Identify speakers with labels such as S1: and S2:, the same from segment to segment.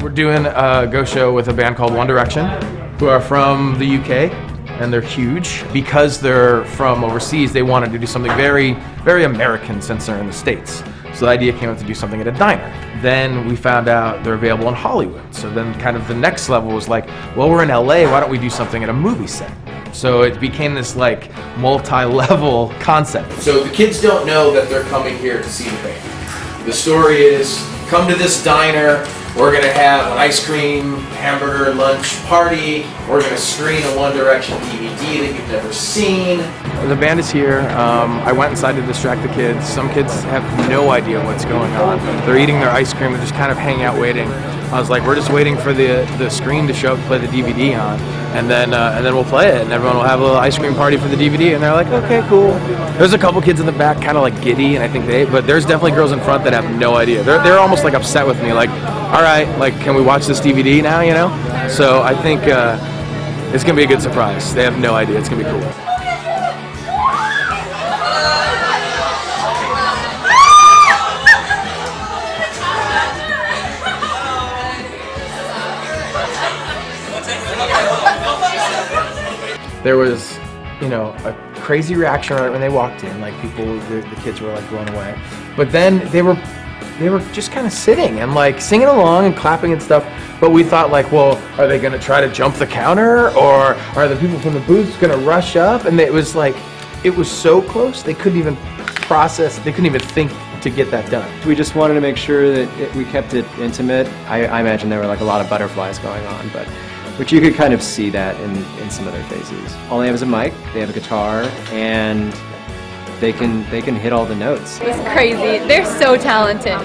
S1: We're doing a Go show with a band called One Direction, who are from the UK, and they're huge. Because they're from overseas, they wanted to do something very, very American since they're in the States. So the idea came up to do something at a diner. Then we found out they're available in Hollywood. So then kind of the next level was like, well, we're in LA, why don't we do something at a movie set? So it became this like multi-level concept. So the kids don't know that they're coming here to see the band. The story is, come to this diner, we're gonna have an ice cream, hamburger, lunch party. We're gonna screen a One Direction DVD that you've never seen. The band is here. I went inside to distract the kids. Some kids have no idea what's going on. They're eating their ice cream and just kind of hanging out waiting. I was like, we're just waiting for the screen to show up to play the DVD on, and then we'll play it, and everyone will have a little ice cream party for the DVD. And they're like, okay, cool. There's a couple kids in the back, kind of like giddy, and I think but there's definitely girls in front that have no idea. They're almost like upset with me, like, all right, like, can we watch this DVD now, you know? So I think it's gonna be a good surprise. They have no idea. It's gonna be cool. There was, you know, a crazy reaction right when they walked in, like the kids were like blown away. But then they were just kind of sitting and like singing along and clapping and stuff. But we thought like, well, are they gonna try to jump the counter, or are the people from the booths gonna rush up? And it was like, it was so close, they couldn't even process, they couldn't even think to get that done.
S2: We just wanted to make sure that we kept it intimate. I imagine there were like a lot of butterflies going on, but you could kind of see that in some of their faces. All they have is a mic, they have a guitar, and they can hit all the notes.
S3: It was crazy. They're so talented.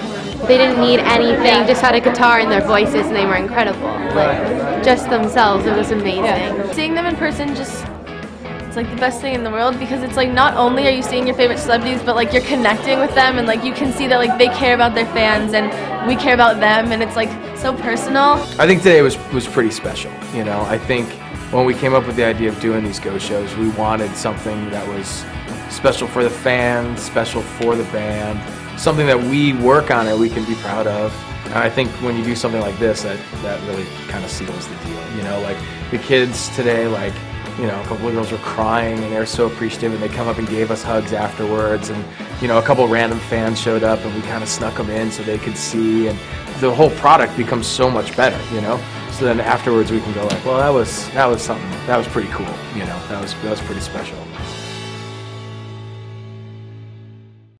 S4: They didn't need anything, just had a guitar and their voices, and they were incredible. Like, just themselves, it was amazing.
S3: Yeah. Seeing them in person it's like the best thing in the world, because it's like not only are you seeing your favorite celebrities, but like you're connecting with them, and like you can see that like they care about their fans and we care about them, and it's like so personal.
S1: I think today was pretty special, you know. I think when we came up with the idea of doing these Go shows, we wanted something that was special for the fans, special for the band, something that we work on and we can be proud of. And I think when you do something like this, that really kind of seals the deal, you know. Like the kids today, like, you know, a couple of girls were crying and they're so appreciative, and they come up and gave us hugs afterwards, and you know, a couple of random fans showed up and we kind of snuck them in so they could see, and the whole product becomes so much better, you know. So then afterwards we can go like, well, that was something, that was pretty cool, you know, that was pretty special.